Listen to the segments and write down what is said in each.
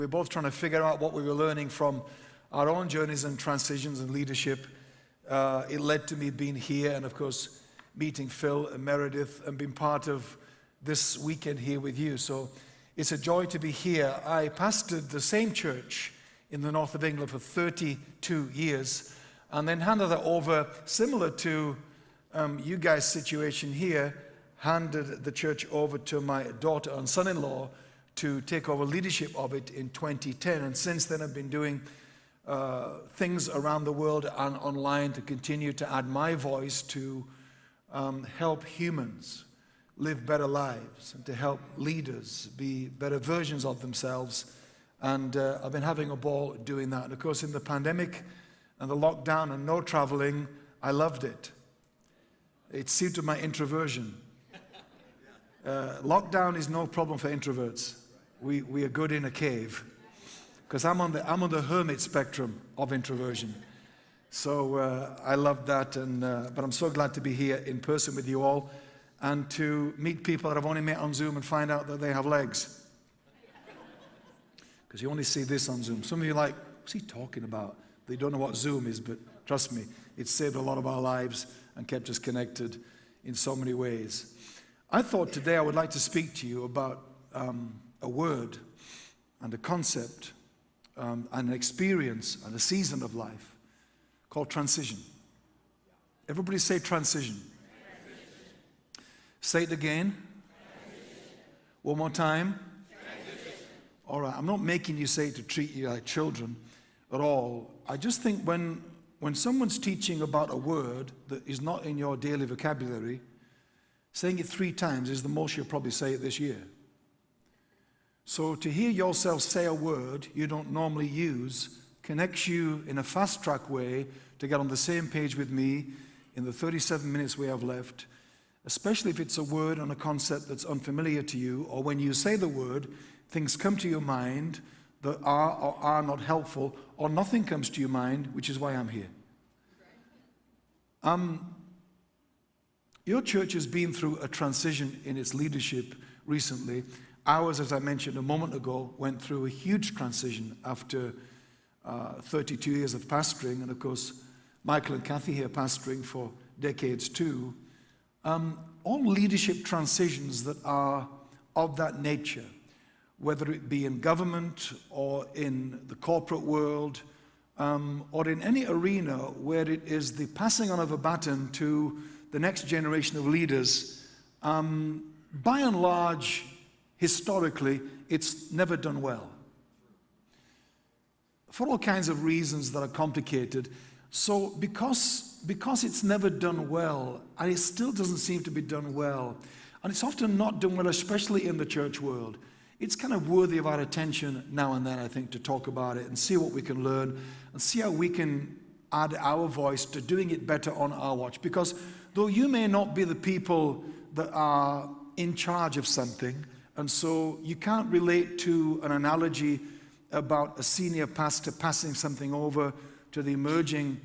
We're both trying to figure out what we were learning from our own journeys and transitions and leadership. It led to me being here and, of course, meeting Phil and Meredith and being part of this weekend here with you. So it's a joy to be here. I pastored the same church in the north of England for 32 years and then handed that over, similar to you guys' situation here, handed the church over to my daughter and son-in-law to take over leadership of it in 2010. And since then I've been doing things around the world and online to continue to add my voice to help humans live better lives and to help leaders be better versions of themselves. And I've been having a ball doing that. And of course, in the pandemic and the lockdown and no traveling, I loved it. It suited my introversion. Lockdown is no problem for introverts. We are good in a cave, because I'm on the hermit spectrum of introversion. So I love that, but I'm so glad to be here in person with you all and to meet people that I've only met on Zoom and find out that they have legs. Because you only see this on Zoom. Some of you are like, what's he talking about? They don't know what Zoom is, but trust me, it's saved a lot of our lives and kept us connected in so many ways. I thought today I would like to speak to you about a word and a concept and an experience and a season of life called transition. Everybody say transition. Say it again. One more time. All right, I'm not making you say it to treat you like children at all. I just think when someone's teaching about a word that is not in your daily vocabulary, saying it 3 times is the most you'll probably say it this year. So to hear yourself say a word you don't normally use connects you in a fast-track way to get on the same page with me in the 37 minutes we have left, especially if it's a word and a concept that's unfamiliar to you, or when you say the word, things come to your mind that are or are not helpful, or nothing comes to your mind, which is why I'm here. Your church has been through a transition in its leadership recently. Ours, as I mentioned a moment ago, went through a huge transition after 32 years of pastoring, and of course, Michael and Kathy here pastoring for decades too. All leadership transitions that are of that nature, whether it be in government or in the corporate world, or in any arena where it is the passing on of a baton to the next generation of leaders, by and large, historically, it's never done well. For all kinds of reasons that are complicated. So because it's never done well, and it still doesn't seem to be done well, and it's often not done well, especially in the church world, it's kind of worthy of our attention now and then, I think, to talk about it and see what we can learn and see how we can add our voice to doing it better on our watch. Because though you may not be the people that are in charge of something, and so you can't relate to an analogy about a senior pastor passing something over to the emerging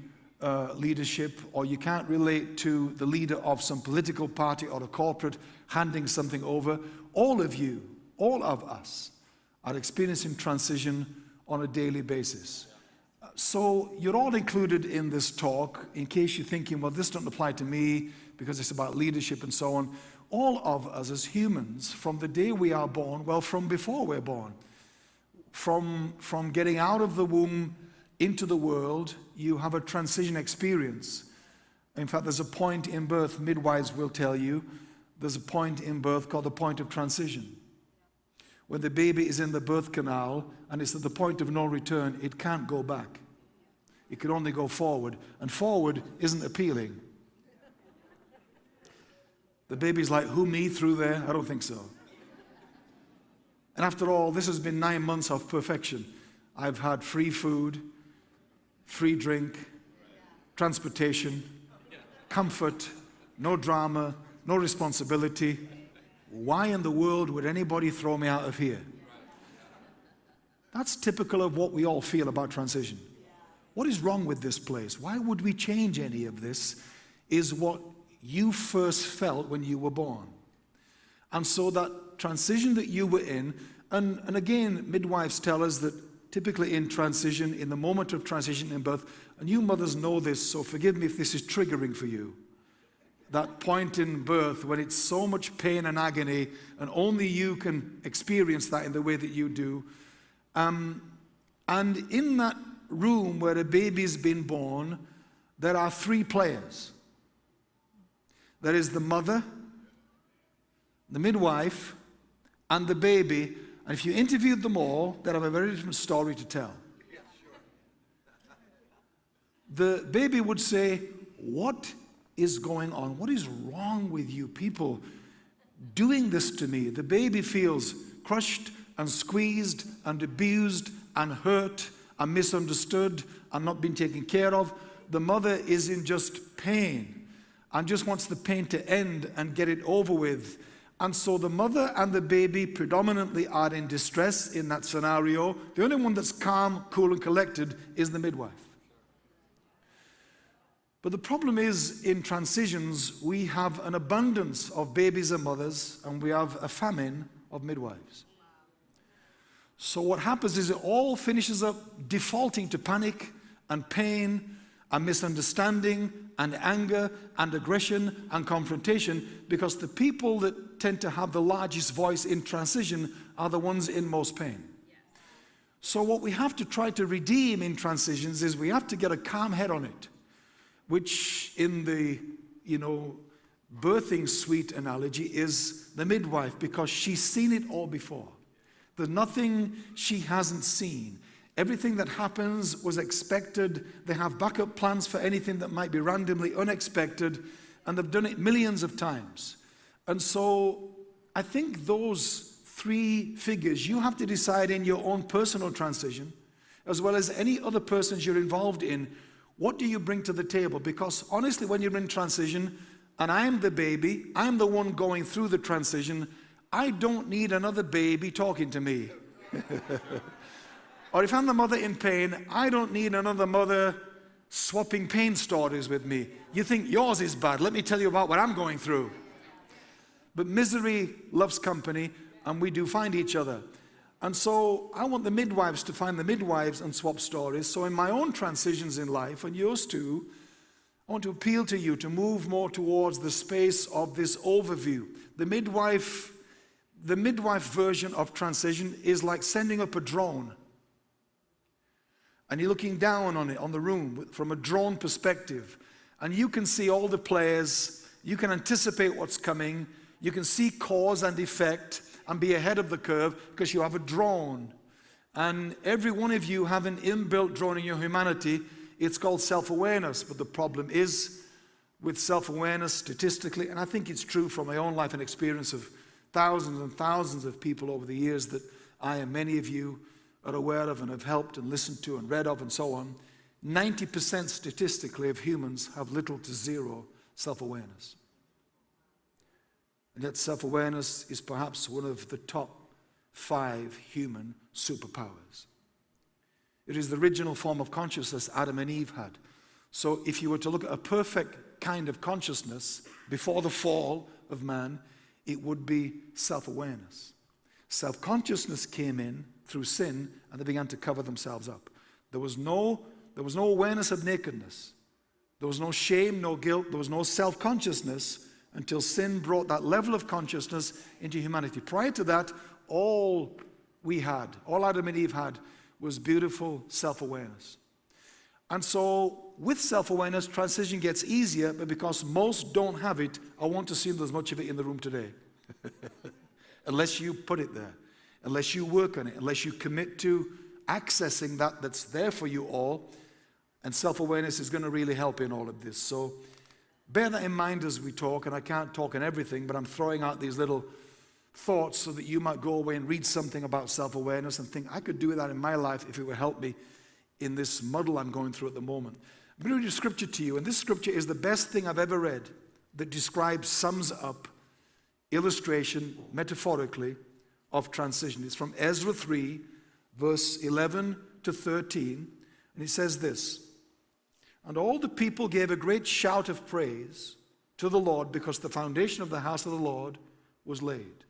leadership, or you can't relate to the leader of some political party or a corporate handing something over. All of you, all of us, are experiencing transition on a daily basis. So you're all included in this talk, in case you're thinking, well, this doesn't apply to me because it's about leadership and so on. All of us as humans, from the day we are born, well, from before we're born, from getting out of the womb into the world, you have a transition experience. In fact, there's a point in birth, midwives will tell you, there's a point in birth called the point of transition. When the baby is in the birth canal and it's at the point of no return, it can't go back. It can only go forward, and forward isn't appealing. The baby's like, who, me, through there? I don't think so. And after all, this has been 9 months of perfection. I've had free food, free drink, transportation, comfort, no drama, no responsibility. Why in the world would anybody throw me out of here? That's typical of what we all feel about transition. What is wrong with this place? Why would we change any of this? Is what you first felt when you were born. And so that transition that you were in, And again, midwives tell us that typically in transition, in the moment of transition in birth, and you mothers know this, so forgive me if this is triggering for you. That point in birth when it's so much pain and agony, and only you can experience that in the way that you do. And in that room where a baby's been born, there are three players. There is the mother, the midwife, and the baby. And if you interviewed them all, they'd have a very different story to tell. The baby would say, "What is going on? What is wrong with you people doing this to me?" The baby feels crushed and squeezed and abused and hurt and misunderstood and not being taken care of. The mother is in just pain and just wants the pain to end and get it over with. And so the mother and the baby predominantly are in distress in that scenario. The only one that's calm, cool, and collected is the midwife. But the problem is, in transitions, we have an abundance of babies and mothers, and we have a famine of midwives. So what happens is it all finishes up defaulting to panic and pain and misunderstanding and anger and aggression and confrontation, because the people that tend to have the largest voice in transition are the ones in most pain. So what we have to try to redeem in transitions is we have to get a calm head on it, which in the, birthing suite analogy is the midwife, because she's seen it all before. There's nothing she hasn't seen. Everything that happens was expected. They have backup plans for anything that might be randomly unexpected, and they've done it millions of times. And so I think those three figures, you have to decide in your own personal transition, as well as any other persons you're involved in, what do you bring to the table? Because honestly, when you're in transition, and I'm the baby, I'm the one going through the transition, I don't need another baby talking to me. Or if I'm the mother in pain, I don't need another mother swapping pain stories with me. You think yours is bad, let me tell you about what I'm going through. But misery loves company, and we do find each other. And so I want the midwives to find the midwives and swap stories. So in my own transitions in life, and yours too, I want to appeal to you to move more towards the space of this overview. The midwife version of transition is like sending up a drone. And you're looking down on it, on the room, from a drone perspective. And you can see all the players. You can anticipate what's coming. You can see cause and effect and be ahead of the curve because you have a drone. And every one of you have an inbuilt drone in your humanity. It's called self-awareness. But the problem is with self-awareness statistically, and I think it's true from my own life and experience of thousands and thousands of people over the years that I and many of you are aware of and have helped and listened to and read of and so on, 90% statistically of humans have little to zero self-awareness. And yet self-awareness is perhaps one of the top 5 human superpowers. It is the original form of consciousness Adam and Eve had. So if you were to look at a perfect kind of consciousness before the fall of man, it would be self-awareness. Self-consciousness came in through sin, and they began to cover themselves up. There was no awareness of nakedness. There was no shame, no guilt. There was no self-consciousness until sin brought that level of consciousness into humanity. Prior to that, all Adam and Eve had, was beautiful self-awareness. And so with self-awareness, transition gets easier, but because most don't have it, I want to assume there's much of it in the room today. Unless you put it there, unless you work on it, unless you commit to accessing that's there for you all. And self-awareness is going to really help in all of this. So bear that in mind as we talk, and I can't talk on everything, but I'm throwing out these little thoughts so that you might go away and read something about self-awareness and think, I could do that in my life if it would help me in this muddle I'm going through at the moment. I'm going to read a scripture to you, and this scripture is the best thing I've ever read that describes, sums up, illustration, metaphorically, of transition. It's from Ezra 3, verse 11 to 13, and it says this: "And all the people gave a great shout of praise to the Lord because the foundation of the house of the Lord was laid.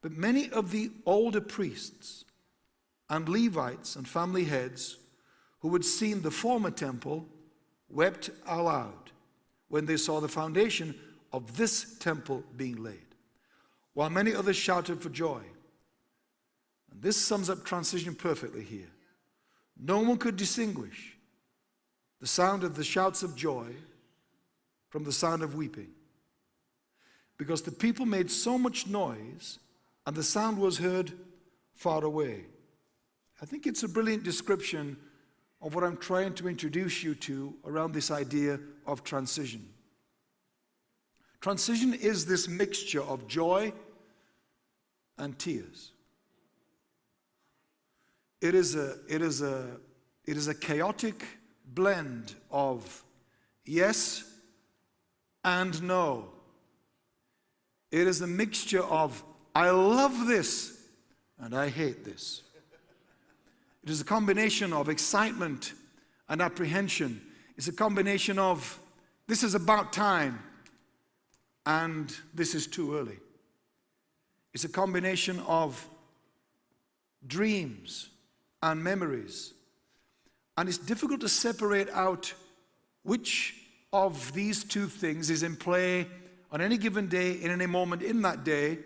But many of the older priests and Levites and family heads who had seen the former temple wept aloud when they saw the foundation of this temple being laid, while many others shouted for joy. And this sums up transition perfectly here. No one could distinguish the sound of the shouts of joy from the sound of weeping, because the people made so much noise and the sound was heard far away. I think it's a brilliant description of what I'm trying to introduce you to around this idea of transition. Transition is this mixture of joy and tears. It is a chaotic blend of yes and no. It is a mixture of I love this and I hate this. It is a combination of excitement and apprehension. It's a combination of this is about time and this is too early. It's a combination of dreams and memories. And it's difficult to separate out which of these two things is in play on any given day, in any moment in that day,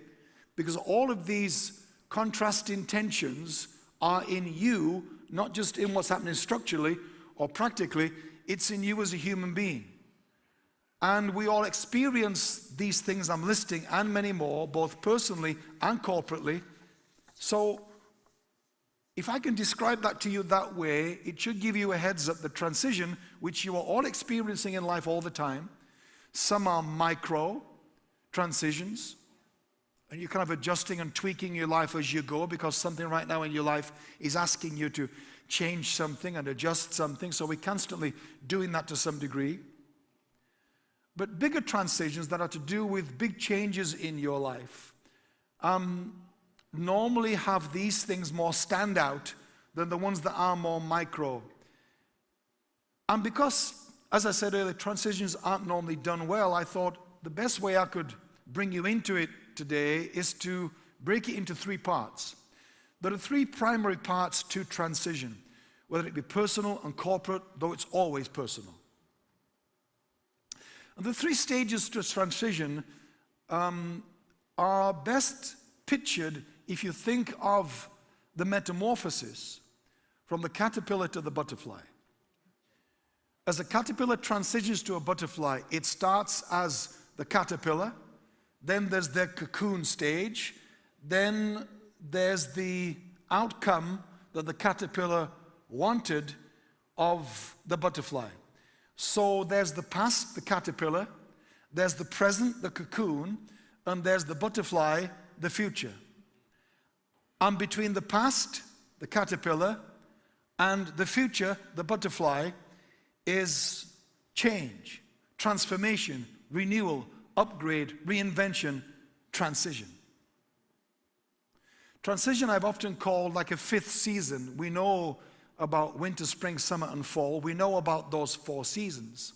because all of these contrasting tensions are in you, not just in what's happening structurally or practically, it's in you as a human being. And we all experience these things I'm listing and many more, both personally and corporately. So if I can describe that to you that way, it should give you a heads up. The transition, which you are all experiencing in life all the time, some are micro transitions, and you're kind of adjusting and tweaking your life as you go because something right now in your life is asking you to change something and adjust something. So we're constantly doing that to some degree. But bigger transitions that are to do with big changes in your life normally have these things more stand out than the ones that are more micro. And because, as I said earlier, transitions aren't normally done well, I thought the best way I could bring you into it today is to break it into three parts. There are three primary parts to transition, whether it be personal and corporate, though it's always personal. And the three stages to transition are best pictured if you think of the metamorphosis from the caterpillar to the butterfly. As a caterpillar transitions to a butterfly, it starts as the caterpillar, then there's the cocoon stage, then there's the outcome that the caterpillar wanted of the butterfly. So there's the past, the caterpillar, there's the present, the cocoon, and there's the butterfly, the future. And between the past, the caterpillar, and the future, the butterfly, is change, transformation, renewal, upgrade, reinvention, transition. Transition I've often called like a fifth season. We know about winter, spring, summer, and fall. We know about those 4 seasons.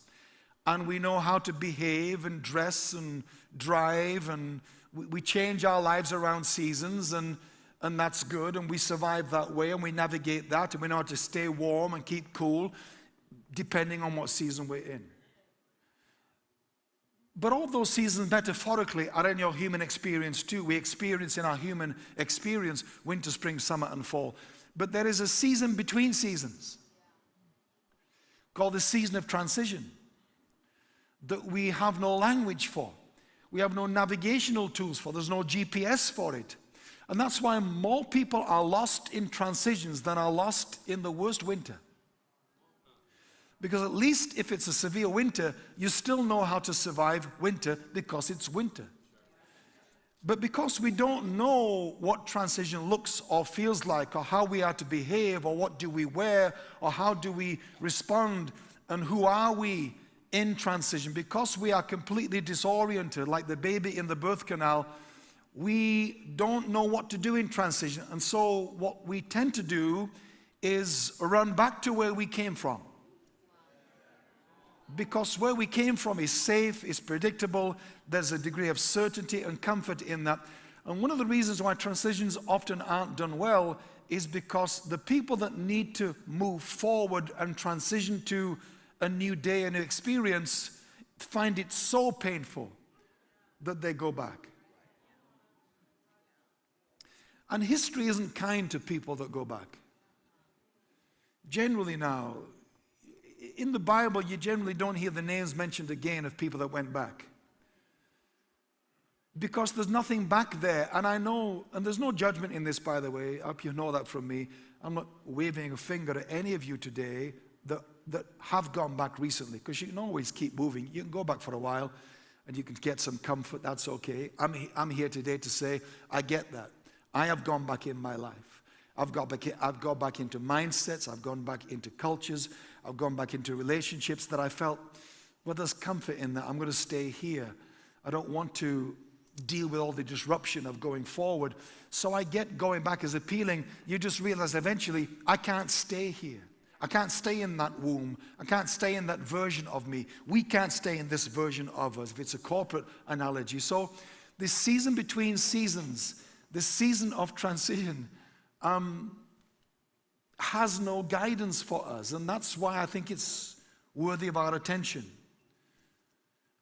And we know how to behave and dress and drive, and we change our lives around seasons, and that's good, and we survive that way, and we navigate that, and we know how to stay warm and keep cool depending on what season we're in. But all those seasons metaphorically are in your human experience too. We experience in our human experience winter, spring, summer, and fall. But there is a season between seasons called the season of transition that we have no language for. We have no navigational tools for. There's no GPS for it. And that's why more people are lost in transitions than are lost in the worst winter. Because at least if it's a severe winter, you still know how to survive winter because it's winter. But because we don't know what transition looks or feels like, or how we are to behave, or what do we wear, or how do we respond, and who are we in transition, because we are completely disoriented, like the baby in the birth canal, we don't know what to do in transition. And so what we tend to do is run back to where we came from. Because where we came from is safe, is predictable, there's a degree of certainty and comfort in that. And one of the reasons why transitions often aren't done well is because the people that need to move forward and transition to a new day, a new experience, find it so painful that they go back. And history isn't kind to people that go back. Generally now, in the Bible, you generally don't hear the names mentioned again of people that went back. Because there's nothing back there. And I know, and there's no judgment in this, by the way. I hope you know that from me. I'm not waving a finger at any of you today that have gone back recently. Because you can always keep moving. You can go back for a while and you can get some comfort. That's okay. I'm here today to say, I get that. I have gone back in my life. I've gone back into mindsets. I've gone back into cultures. I've gone back into relationships that I felt, well, there's comfort in that. I'm going to stay here. I don't want to deal with all the disruption of going forward. So I get going back as appealing. You just realize eventually, I can't stay here. I can't stay in that womb. I can't stay in that version of me. We can't stay in this version of us, if it's a corporate analogy. So this season between seasons, this season of transition, has no guidance for us. And that's why I think it's worthy of our attention.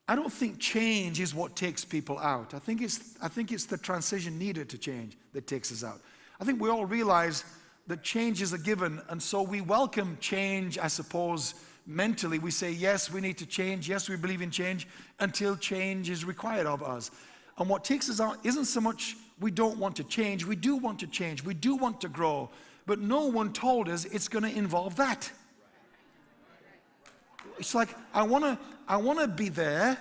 I don't think change is what takes people out. I think it's the transition needed to change that takes us out. I think we all realize that change is a given, and so we welcome change, I suppose, mentally. We say, yes, we need to change. Yes, we believe in change until change is required of us. And what takes us out isn't so much we don't want to change. We do want to change. We do want to grow. But no one told us it's going to involve that. It's like, I want to be there,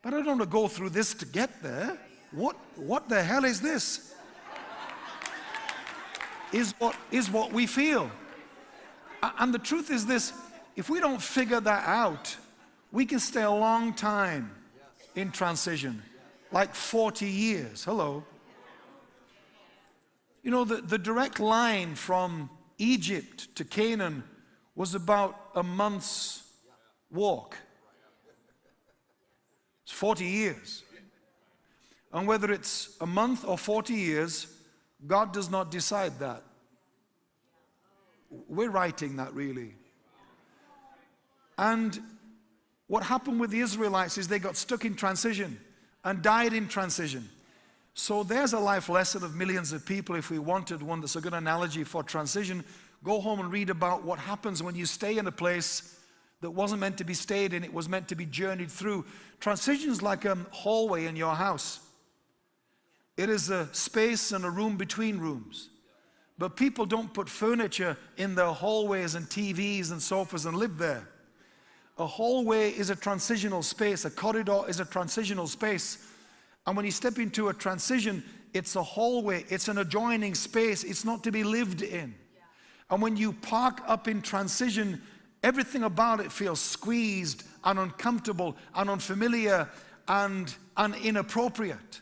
but I don't want to go through this to get there. What the hell is this? Is what we feel. And the truth is this, if we don't figure that out, we can stay a long time in transition, like 40 years. Hello. You know, the direct line from Egypt to Canaan was about a month's walk. It's 40 years. And whether it's a month or 40 years, God does not decide that. We're writing that, really. And what happened with the Israelites is they got stuck in transition and died in transition. So there's a life lesson of millions of people. If we wanted one that's a good analogy for transition, go home and read about what happens when you stay in a place that wasn't meant to be stayed in. It was meant to be journeyed through. Transition is like a hallway in your house. It is a space and a room between rooms. But people don't put furniture in their hallways and TVs and sofas and live there. A hallway is a transitional space. A corridor is a transitional space. And when you step into a transition, it's a hallway. It's an adjoining space. It's not to be lived in. And when you park up in transition, everything about it feels squeezed and uncomfortable and unfamiliar and inappropriate.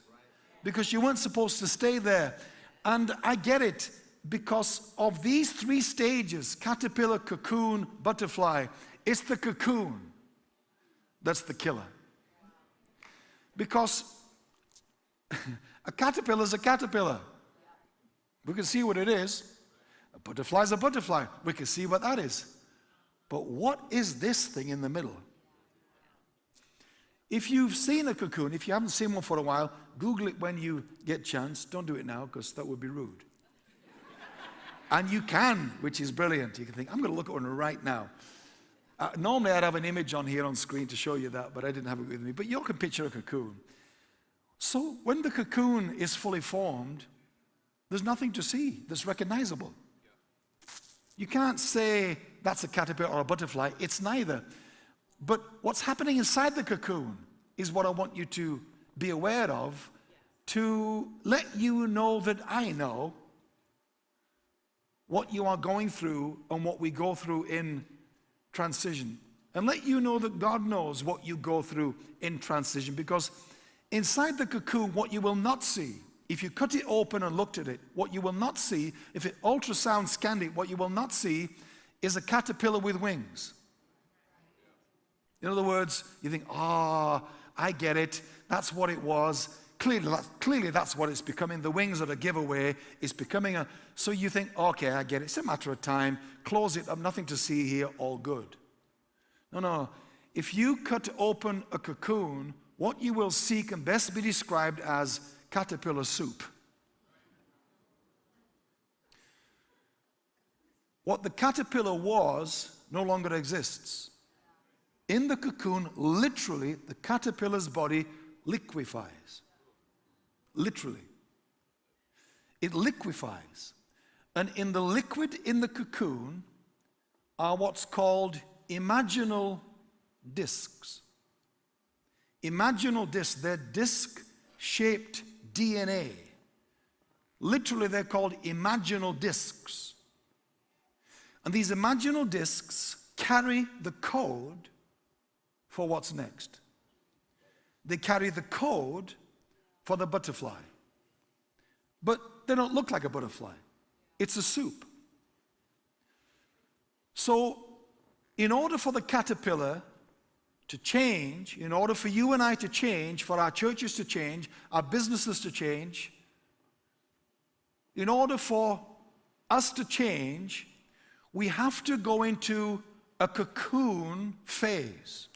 Because you weren't supposed to stay there. And I get it, because of these three stages, caterpillar, cocoon, butterfly, it's the cocoon that's the killer. Because a caterpillar is a caterpillar. We can see what it is. A butterfly is a butterfly. We can see what that is. But what is this thing in the middle? If you've seen a cocoon, if you haven't seen one for a while, Google it when you get a chance. Don't do it now, because that would be rude. And you can, which is brilliant. You can think, I'm going to look at one right now. Normally I'd have an image on here on screen to show you that, but I didn't have it with me. But you can picture a cocoon. So when the cocoon is fully formed, there's nothing to see that's recognizable. You can't say that's a caterpillar or a butterfly. It's neither. But what's happening inside the cocoon is what I want you to be aware of, to let you know that I know what you are going through and what we go through in transition. And let you know that God knows what you go through in transition. Because inside the cocoon, what you will not see, if you cut it open and looked at it, what you will not see, if it ultrasound scanned it, what you will not see is a caterpillar with wings. In other words, you think, I get it. That's what it was. clearly that's what it's becoming. The wings are a giveaway. It's becoming a, so you think, okay, I get it. It's a matter of time. Close it up, nothing to see here, all good. No. If you cut open a cocoon, what you will see can best be described as caterpillar soup. What the caterpillar was no longer exists. In the cocoon, literally, the caterpillar's body liquefies. Literally. It liquefies. And in the liquid in the cocoon are what's called imaginal discs. Imaginal discs, they're disc-shaped DNA. Literally, they're called imaginal discs. And these imaginal discs carry the code for what's next. They carry the code for the butterfly. But they don't look like a butterfly. It's a soup. So, in order for the caterpillar to change, in order for you and I to change, for our churches to change, our businesses to change, in order for us to change, we have to go into a cocoon phase.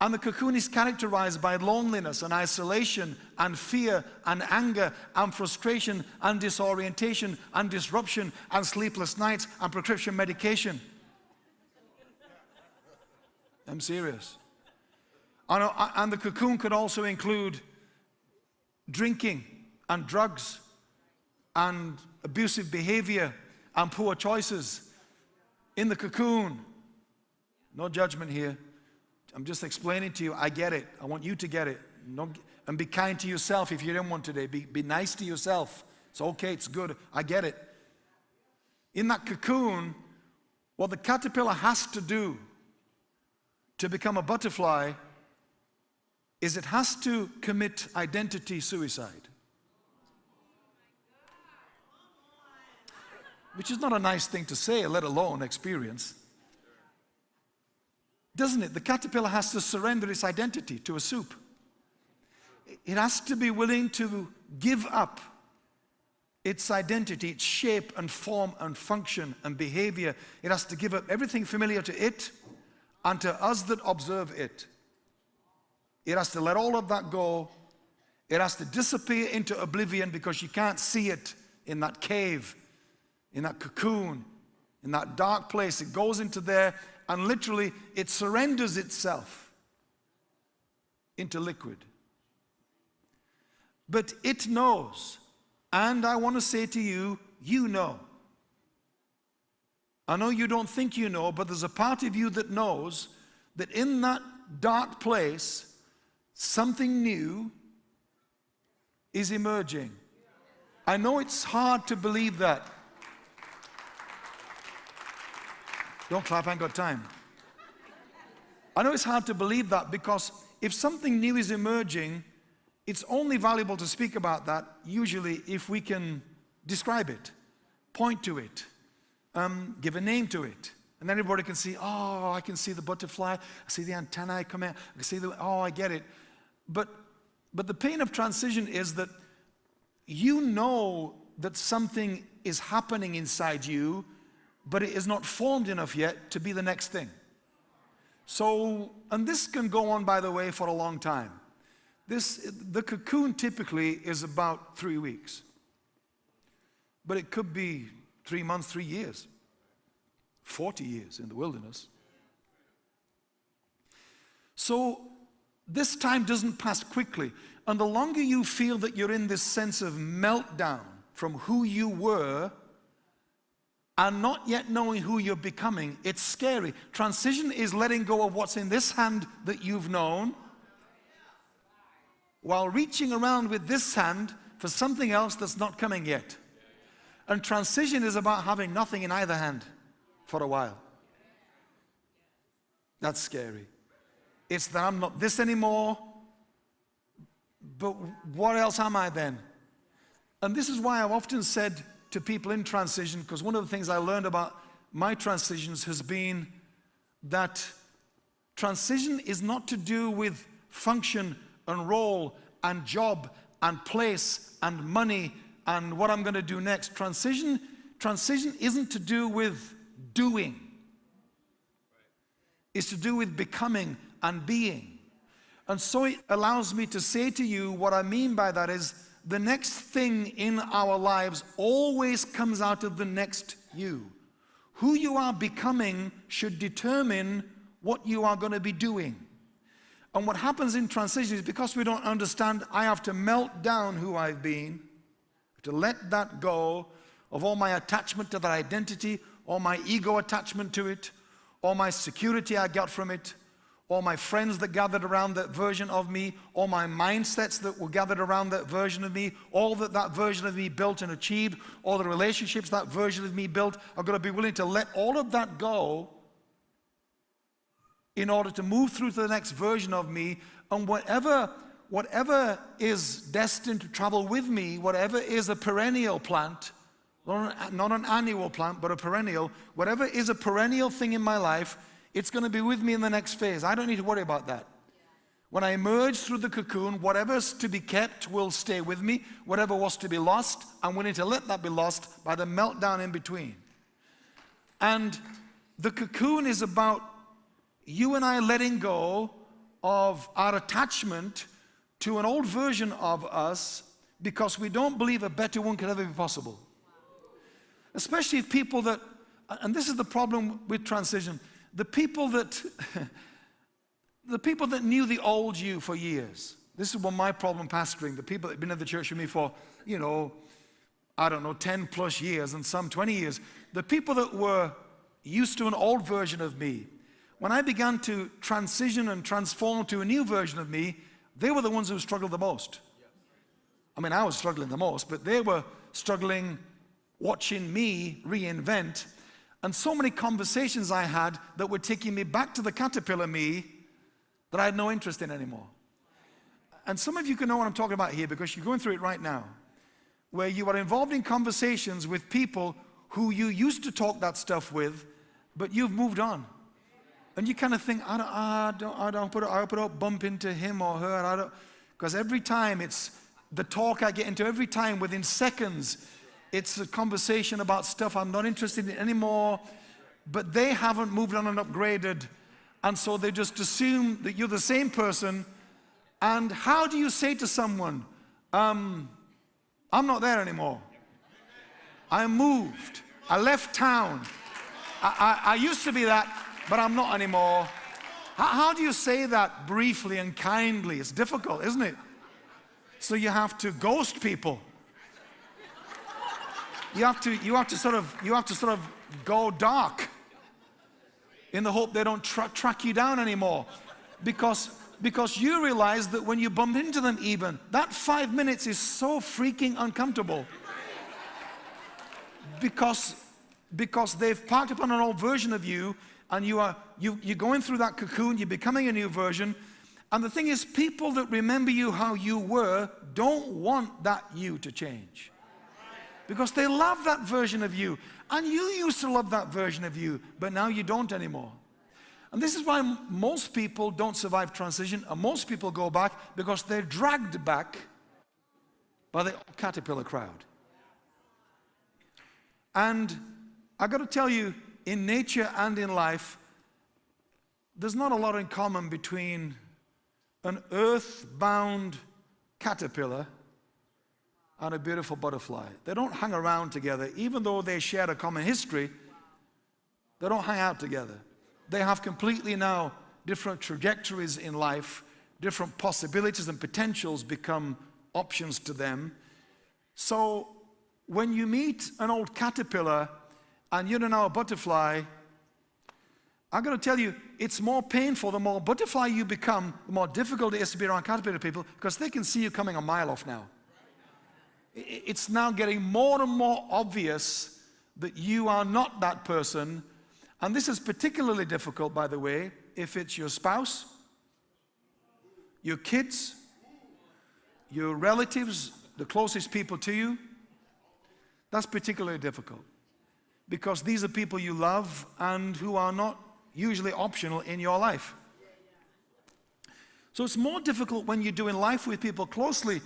And the cocoon is characterized by loneliness and isolation and fear and anger and frustration and disorientation and disruption and sleepless nights and prescription medication. I'm serious. And the cocoon could also include drinking and drugs and abusive behavior and poor choices in the cocoon. No judgment here. I'm just explaining to you. I get it. I want you to get it. And be kind to yourself if you're in one today. Be nice to yourself. It's okay. It's good. I get it. In that cocoon, what the caterpillar has to do to become a butterfly is it has to commit identity suicide. Which is not a nice thing to say, let alone experience. Doesn't it? The caterpillar has to surrender its identity to a soup. It has to be willing to give up its identity, its shape and form and function and behavior. It has to give up everything familiar to it and to us that observe it. It has to let all of that go. It has to disappear into oblivion because you can't see it in that cave, in that cocoon, in that dark place. It goes into there and literally it surrenders itself into liquid. But it knows, and I want to say to you, you know. I know you don't think you know, but there's a part of you that knows that in that dark place, something new is emerging. I know it's hard to believe that. Don't clap, I ain't got time. I know it's hard to believe that because if something new is emerging, it's only valuable to speak about that usually if we can describe it, point to it, give a name to it. And then everybody can see, oh, I can see the butterfly, I see the antennae come out, I can see oh, I get it. But the pain of transition is that you know that something is happening inside you, but it is not formed enough yet to be the next thing. So, and this can go on, by the way, for a long time. The cocoon typically is about 3 weeks. But it could be 3 months, 3 years, 40 years in the wilderness. So this time doesn't pass quickly. And the longer you feel that you're in this sense of meltdown from who you were and not yet knowing who you're becoming, it's scary. Transition is letting go of what's in this hand that you've known while reaching around with this hand for something else that's not coming yet. And transition is about having nothing in either hand for a while. That's scary. It's that I'm not this anymore, but what else am I then? And this is why I've often said to people in transition, because one of the things I learned about my transitions has been that transition is not to do with function and role and job and place and money and what I'm going to do next. Transition isn't to do with doing. It's to do with becoming and being. And so it allows me to say to you, what I mean by that is the next thing in our lives always comes out of the next you. Who you are becoming should determine what you are going to be doing. And what happens in transition is because we don't understand, I have to melt down who I've been, to let that go of all my attachment to that identity, all my ego attachment to it, all my security I got from it, all my friends that gathered around that version of me, all my mindsets that were gathered around that version of me, all that version of me built and achieved, all the relationships that version of me built. I've got to be willing to let all of that go in order to move through to the next version of me. And whatever is destined to travel with me, whatever is a perennial plant, not an annual plant, but a perennial, whatever is a perennial thing in my life, it's going to be with me in the next phase. I don't need to worry about that. When I emerge through the cocoon, whatever's to be kept will stay with me. Whatever was to be lost, I'm willing to let that be lost by the meltdown in between. And the cocoon is about you and I letting go of our attachment to an old version of us because we don't believe a better one could ever be possible. Especially if people that, and this is the problem with transition, the people that knew the old you for years. This is what my problem pastoring, the people that have been in the church with me for, 10 plus years and some 20 years. The people that were used to an old version of me, when I began to transition and transform to a new version of me, they were the ones who struggled the most. I mean, I was struggling the most, but they were struggling watching me reinvent. And so many conversations I had that were taking me back to the caterpillar me that I had no interest in anymore. And some of you can know what I'm talking about here because you're going through it right now, where you are involved in conversations with people who you used to talk that stuff with, but you've moved on. And you kind of think, I don't bump into him or her, because every time it's the talk I get into, every time within seconds, it's a conversation about stuff I'm not interested in anymore, but they haven't moved on and upgraded, and so they just assume that you're the same person. And how do you say to someone, I'm not there anymore. I moved. I left town. I used to be that, but I'm not anymore. How do you say that briefly and kindly? It's difficult, isn't it? So you have to ghost people. You have to sort of go dark in the hope they don't track you down anymore, because you realize that when you bump into them, even that 5 minutes is so freaking uncomfortable, because they've parked upon an old version of you, and you're going through that cocoon, you're becoming a new version. And the thing is, people that remember you how you were don't want that you to change, because they love that version of you. And you used to love that version of you, but now you don't anymore. And this is why most people don't survive transition, and most people go back because they're dragged back by the caterpillar crowd. And I got to tell you, in nature and in life, there's not a lot in common between an earth-bound caterpillar and a beautiful butterfly. They don't hang around together. Even though they share a common history, they don't hang out together. They have completely now different trajectories in life, different possibilities and potentials become options to them. So when you meet an old caterpillar and you're now a butterfly, I'm going to tell you, it's more painful. The more butterfly you become, the more difficult it is to be around caterpillar people, because they can see you coming a mile off now. It's now getting more and more obvious that you are not that person. And this is particularly difficult, by the way, if it's your spouse, your kids, your relatives, the closest people to you. That's particularly difficult, because these are people you love and who are not usually optional in your life. So it's more difficult when you're doing life with people closely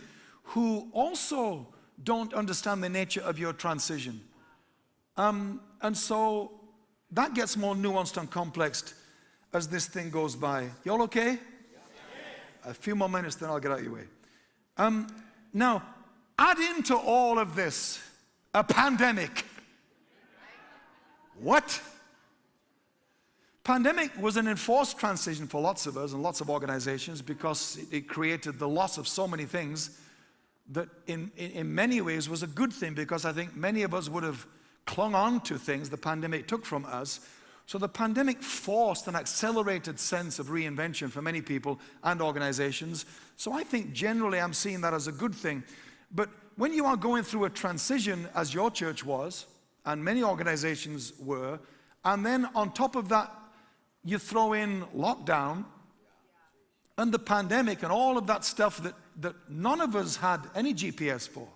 who also don't understand the nature of your transition. And so that gets more nuanced and complex as this thing goes by. You all okay? Yes. A few more minutes, then I'll get out of your way. Now, add into all of this a pandemic. What? Pandemic was an enforced transition for lots of us and lots of organizations because it created the loss of so many things that in many ways was a good thing, because I think many of us would have clung on to things the pandemic took from us. So the pandemic forced an accelerated sense of reinvention for many people and organizations. So I think generally I'm seeing that as a good thing. But when you are going through a transition, as your church was, and many organizations were, and then on top of that, you throw in lockdown and the pandemic and all of that stuff that none of us had any GPS for.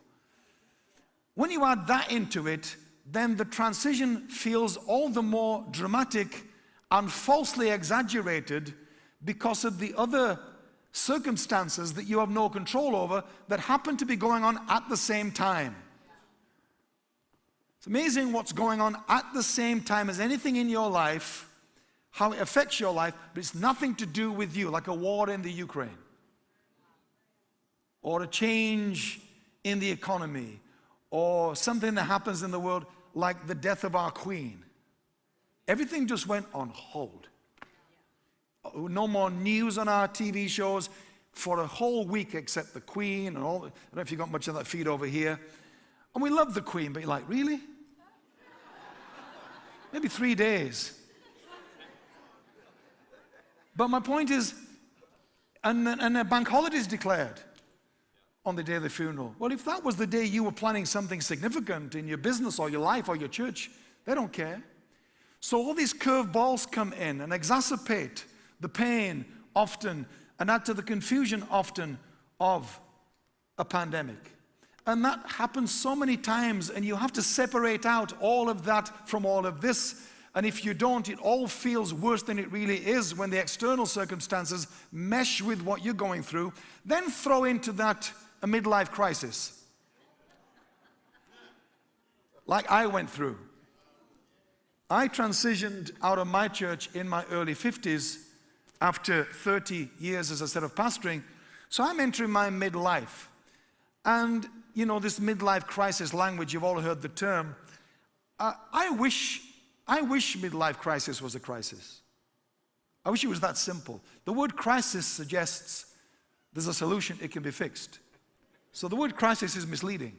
When you add that into it, then the transition feels all the more dramatic and falsely exaggerated because of the other circumstances that you have no control over that happen to be going on at the same time. It's amazing what's going on at the same time as anything in your life, how it affects your life, but it's nothing to do with you, like a war in the Ukraine, or a change in the economy, or something that happens in the world like the death of our queen. Everything just went on hold. No more news on our TV shows for a whole week except the queen and all. I don't know if you got much of that feed over here. And we love the queen, but you're like, really? Maybe 3 days. But my point is, and a bank holiday is declared on the day of the funeral. Well, if that was the day you were planning something significant in your business or your life or your church, they don't care. So all these curveballs come in and exacerbate the pain often and add to the confusion often of a pandemic. And that happens so many times, and you have to separate out all of that from all of this. And if you don't, it all feels worse than it really is when the external circumstances mesh with what you're going through. Then throw into that a midlife crisis, like I went through. I transitioned out of my church in my early 50s after 30 years, as I said, of pastoring. So I'm entering my midlife. And, you know, this midlife crisis language, you've all heard the term. I wish midlife crisis was a crisis. I wish it was that simple. The word crisis suggests there's a solution, it can be fixed. So the word crisis is misleading.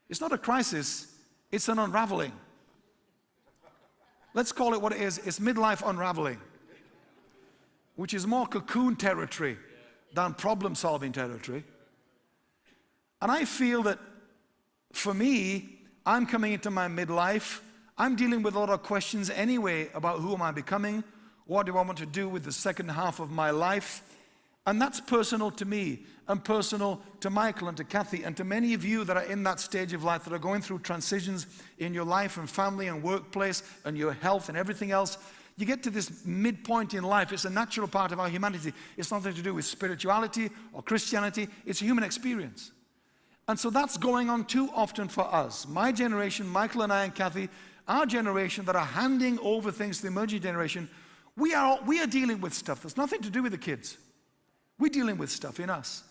It's not a crisis, it's an unraveling. Let's call it what it is. It's midlife unraveling, which is more cocoon territory than problem-solving territory. And I feel that for me, I'm coming into my midlife. I'm dealing with a lot of questions anyway about who am I becoming, what do I want to do with the second half of my life. And that's personal to me and personal to Michael and to Kathy and to many of you that are in that stage of life that are going through transitions in your life and family and workplace and your health and everything else. You get to this midpoint in life. It's a natural part of our humanity. It's nothing to do with spirituality or Christianity. It's a human experience. And so that's going on too often for us. My generation, Michael and I and Kathy, our generation that are handing over things to the emerging generation, we are dealing with stuff that's nothing to do with the kids. We're dealing with stuff in us.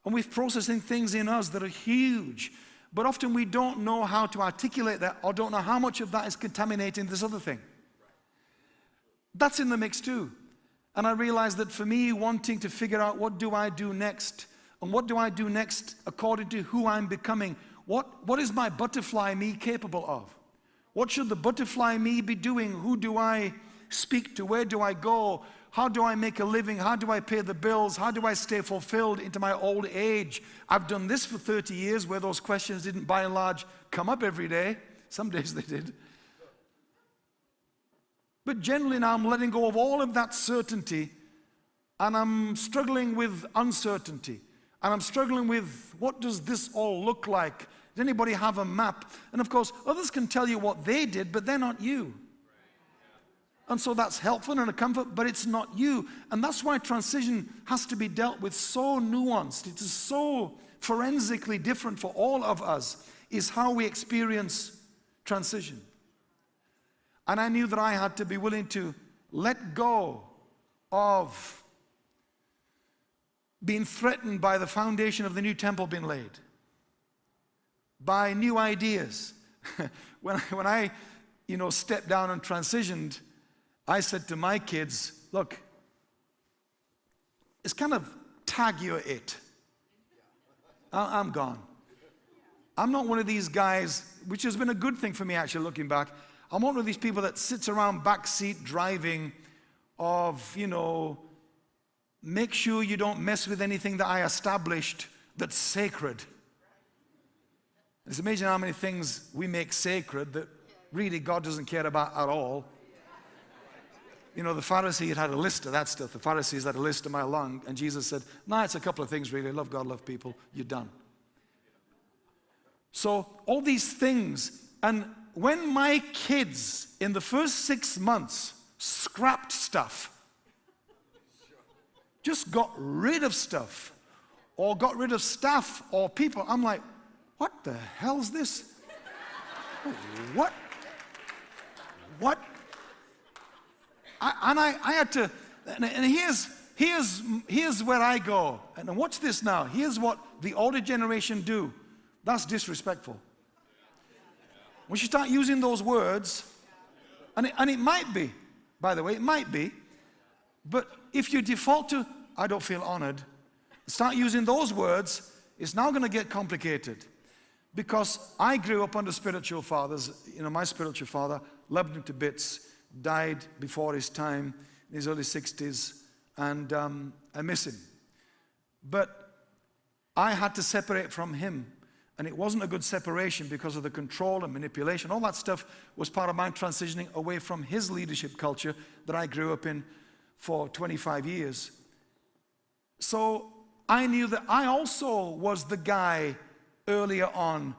And we're processing things in us that are huge. But often we don't know how to articulate that or don't know how much of that is contaminating this other thing. That's in the mix too. And I realized that for me, wanting to figure out what do I do next, and what do I do next according to who I'm becoming, what is my butterfly me capable of? What should the butterfly me be doing? Who do I speak to? Where do I go? How do I make a living? How do I pay the bills? How do I stay fulfilled into my old age? I've done this for 30 years where those questions didn't by and large come up every day. Some days they did. But generally now I'm letting go of all of that certainty and I'm struggling with uncertainty. And I'm struggling with what does this all look like? Does anybody have a map? And of course, others can tell you what they did, but they're not you. And so that's helpful and a comfort, but it's not you. And that's why transition has to be dealt with so nuanced. It is so forensically different for all of us, is how we experience transition. And I knew that I had to be willing to let go of being threatened by the foundation of the new temple being laid, by new ideas. When I stepped down and transitioned, I said to my kids, look, it's kind of tag you're it. I'm gone. I'm not one of these guys, which has been a good thing for me actually looking back. I'm one of these people that sits around backseat driving of, make sure you don't mess with anything that I established that's sacred. It's amazing how many things we make sacred that really God doesn't care about at all. The Pharisees had a list of that stuff. The Pharisees had a list a mile long, and Jesus said, no, it's a couple of things really. Love God, love people. You're done. So all these things, and when my kids in the first 6 months scrapped stuff, just got rid of stuff, or got rid of staff or people, I'm like, what the hell's this? What? I had to, and here's where I go. And watch this now. Here's what the older generation do. That's disrespectful. Once you start using those words, and it might be, by the way, it might be, but if you default to, I don't feel honored, start using those words, it's now going to get complicated. Because I grew up under spiritual fathers. My spiritual father loved him to bits, died before his time in his early 60s, and I miss him. But I had to separate from him, and it wasn't a good separation because of the control and manipulation. All that stuff was part of my transitioning away from his leadership culture that I grew up in for 25 years. So I knew that I also was the guy earlier on,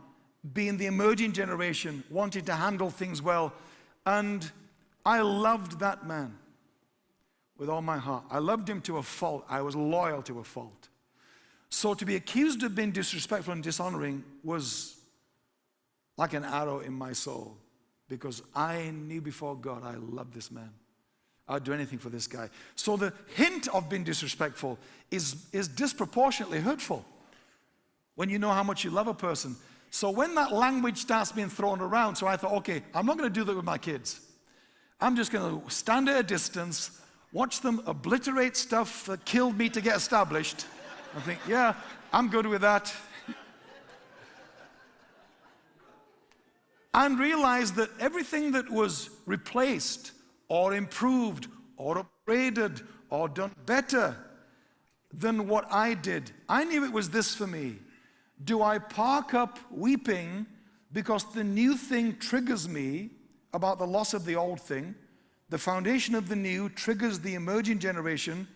being the emerging generation, wanting to handle things well, and I loved that man with all my heart. I loved him to a fault. I was loyal to a fault. So to be accused of being disrespectful and dishonoring was like an arrow in my soul, because I knew before God I loved this man. I'd do anything for this guy. So the hint of being disrespectful is disproportionately hurtful when you know how much you love a person. So when that language starts being thrown around, so I thought, okay, I'm not going to do that with my kids. I'm just going to stand at a distance, watch them obliterate stuff that killed me to get established, and think, yeah, I'm good with that. And realize that everything that was replaced or improved or upgraded or done better than what I did, I knew it was this for me. Do I park up weeping because the new thing triggers me about the loss of the old thing? The foundation of the new triggers the emerging generation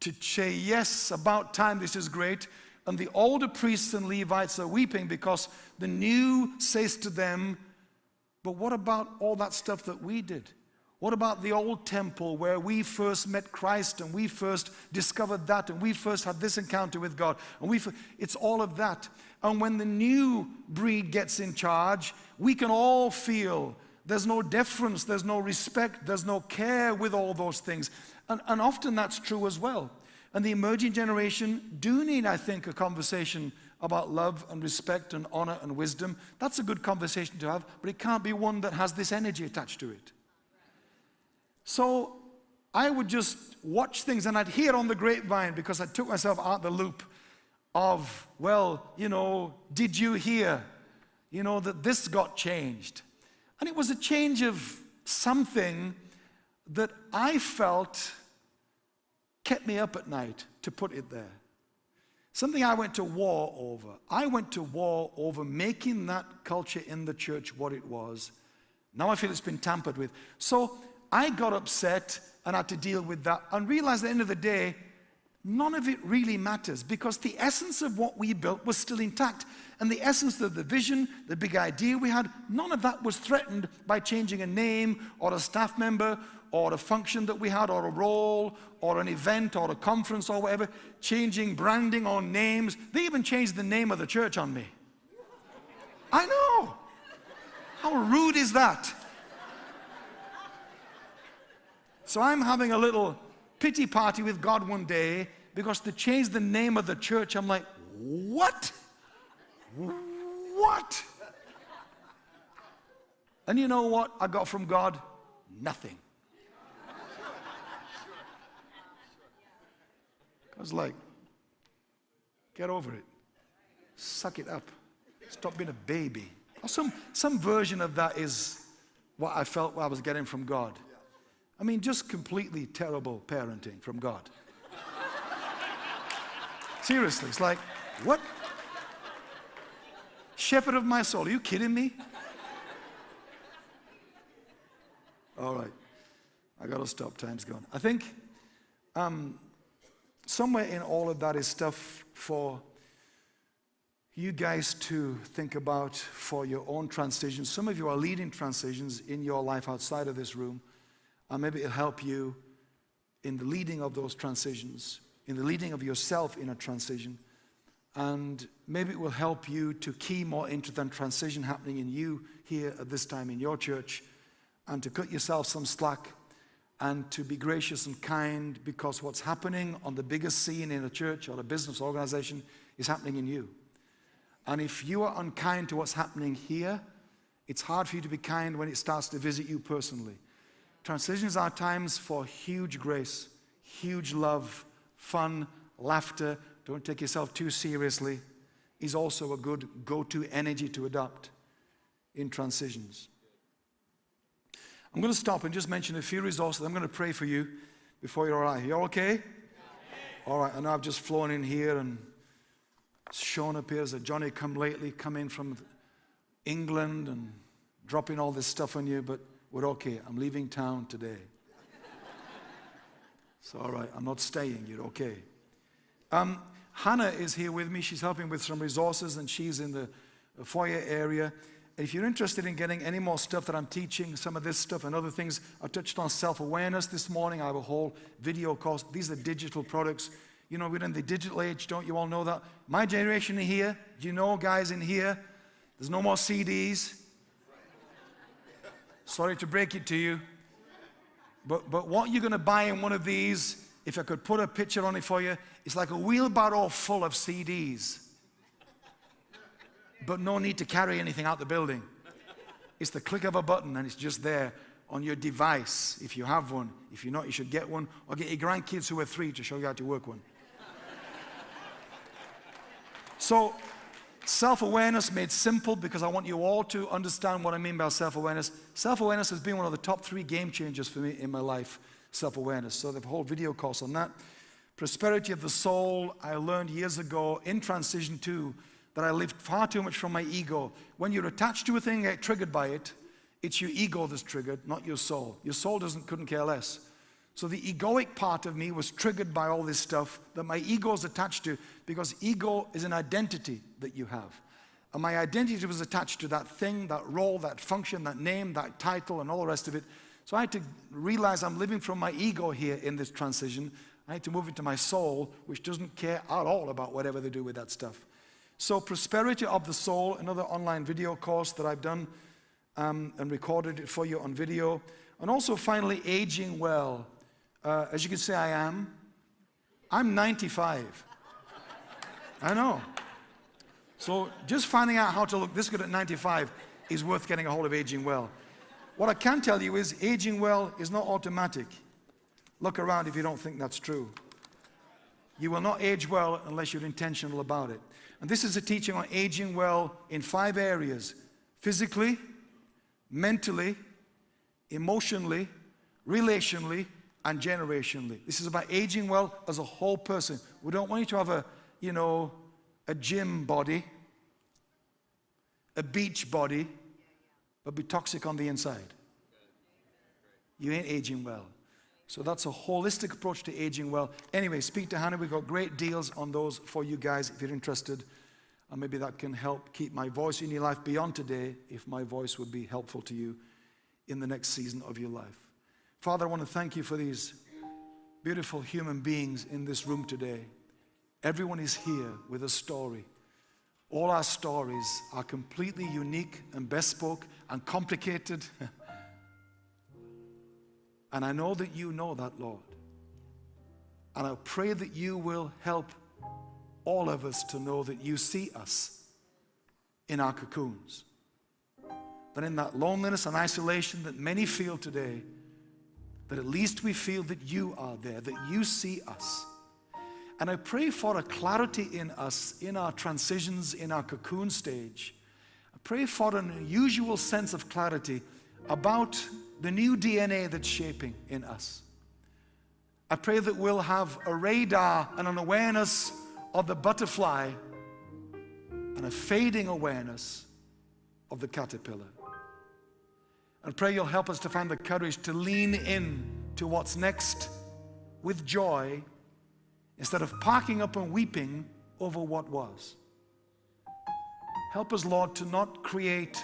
to say, yes, about time, this is great. And the older priests and Levites are weeping because the new says to them, but what about all that stuff that we did? What about the old temple where we first met Christ and we first discovered that and we first had this encounter with God? And it's all of that. And when the new breed gets in charge, we can all feel there's no deference, there's no respect, there's no care with all those things. And often that's true as well. And the emerging generation do need, I think, a conversation about love and respect and honor and wisdom. That's a good conversation to have, but it can't be one that has this energy attached to it. So I would just watch things, and I'd hear on the grapevine, because I took myself out the loop of, well, did you hear, that this got changed? And it was a change of something that I felt kept me up at night, to put it there. Something I went to war over. I went to war over making that culture in the church what it was. Now I feel it's been tampered with. So I got upset and had to deal with that and realized at the end of the day, none of it really matters, because the essence of what we built was still intact. And the essence of the vision, the big idea we had, none of that was threatened by changing a name or a staff member or a function that we had, or a role, or an event, or a conference, or whatever, changing branding or names. They even changed the name of the church on me. I know. How rude is that? So I'm having a little pity party with God one day because they changed the name of the church. I'm like, what? What? And you know what I got from God? Nothing. I was like, get over it. Suck it up. Stop being a baby. Or some version of that is what I felt I was getting from God. I mean, just completely terrible parenting from God. Seriously, it's like, what? Shepherd of my soul, are you kidding me? All right, I gotta stop, time's gone. I think somewhere in all of that is stuff for you guys to think about for your own transitions. Some of you are leading transitions in your life outside of this room, and maybe it'll help you in the leading of those transitions, in the leading of yourself in a transition, and maybe it will help you to key more into the transition happening in you here at this time in your church, and to cut yourself some slack, and to be gracious and kind, because what's happening on the biggest scene in a church or a business organization is happening in you. And if you are unkind to what's happening here, it's hard for you to be kind when it starts to visit you personally. Transitions are times for huge grace, huge love, fun, laughter. Don't take yourself too seriously. Is also a good go-to energy to adopt in transitions. I'm going to stop and just mention a few resources. I'm going to pray for you before you arrive. You okay? Yeah. All right, I know I've just flown in here and Sean appears that Johnny come lately, come in from England and dropping all this stuff on you, but we're okay. I'm leaving town today. It's all right. I'm not staying. You're okay. Hannah is here with me. She's helping with some resources, and she's in the foyer area. And if you're interested in getting any more stuff that I'm teaching, some of this stuff and other things, I touched on self-awareness this morning. I have a whole video course. These are digital products. You know, we're in the digital age, don't you all know that? My generation in here, do you know, guys in here, there's no more CDs. Sorry to break it to you. But what you're going to buy in one of these, if I could put a picture on it for you, it's like a wheelbarrow full of CDs. But no need to carry anything out the building. It's the click of a button and it's just there on your device, if you have one. If you're not, you should get one, or get your grandkids who are 3 to show you how to work one. So, self-awareness made simple, because I want you all to understand what I mean by self-awareness. Self-awareness has been one of the top 3 game changers for me in my life, self-awareness. So they have a whole video course on that. Prosperity of the soul, I learned years ago in transition too, that I lived far too much from my ego. When you're attached to a thing, get triggered by it, it's your ego that's triggered, not your soul. Your soul couldn't care less. So the egoic part of me was triggered by all this stuff that my ego is attached to, because ego is an identity that you have. And my identity was attached to that thing, that role, that function, that name, that title, and all the rest of it. So I had to realize I'm living from my ego here in this transition. I had to move into my soul, which doesn't care at all about whatever they do with that stuff. So Prosperity of the Soul, another online video course that I've done and recorded it for you on video. And also finally, Aging Well. As you can see, I'm 95. I know. So just finding out how to look this good at 95 is worth getting a hold of Aging Well. What I can tell you is aging well is not automatic. Look around if you don't think that's true. You will not age well unless you're intentional about it. And this is a teaching on aging well in 5 areas: physically, mentally, emotionally, relationally, and generationally. This is about aging well as a whole person. We don't want you to have a gym body, a beach body, but be toxic on the inside. You ain't aging well. So that's a holistic approach to aging well. Anyway, speak to Hannah. We've got great deals on those for you guys if you're interested. And maybe that can help keep my voice in your life beyond today, if my voice would be helpful to you in the next season of your life. Father, I want to thank you for these beautiful human beings in this room today. Everyone is here with a story. All our stories are completely unique and bespoke and complicated. And I know that you know that, Lord. And I pray that you will help all of us to know that you see us in our cocoons. That in that loneliness and isolation that many feel today, that at least we feel that you are there, that you see us. And I pray for a clarity in us, in our transitions, in our cocoon stage. I pray for an unusual sense of clarity about the new DNA that's shaping in us. I pray that we'll have a radar and an awareness of the butterfly and a fading awareness of the caterpillar. I pray you'll help us to find the courage to lean in to what's next with joy, instead of parking up and weeping over what was. Help us, Lord, to not create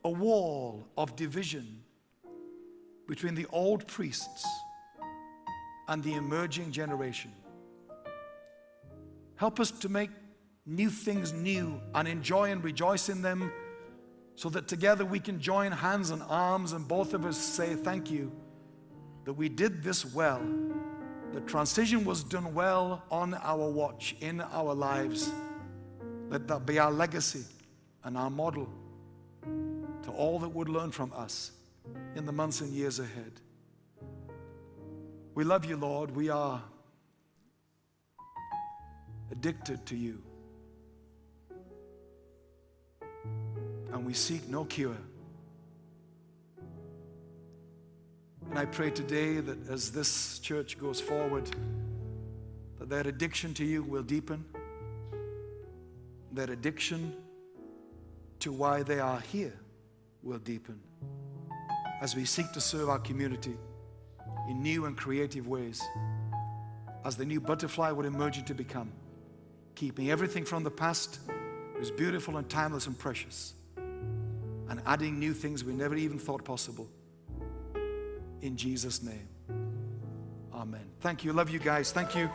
a wall of division between the old priests and the emerging generation. Help us to make new things new and enjoy and rejoice in them, so that together we can join hands and arms and both of us say thank you that we did this well. The transition was done well on our watch, in our lives. Let that be our legacy and our model to all that would learn from us in the months and years ahead. We love you, Lord. We are addicted to you. And we seek no cure. And I pray today that as this church goes forward, that their addiction to you will deepen, their addiction to why they are here will deepen, as we seek to serve our community in new and creative ways, as the new butterfly would emerge into become, keeping everything from the past as beautiful and timeless and precious, and adding new things we never even thought possible. In Jesus' name, amen. Thank you. Love you guys. Thank you.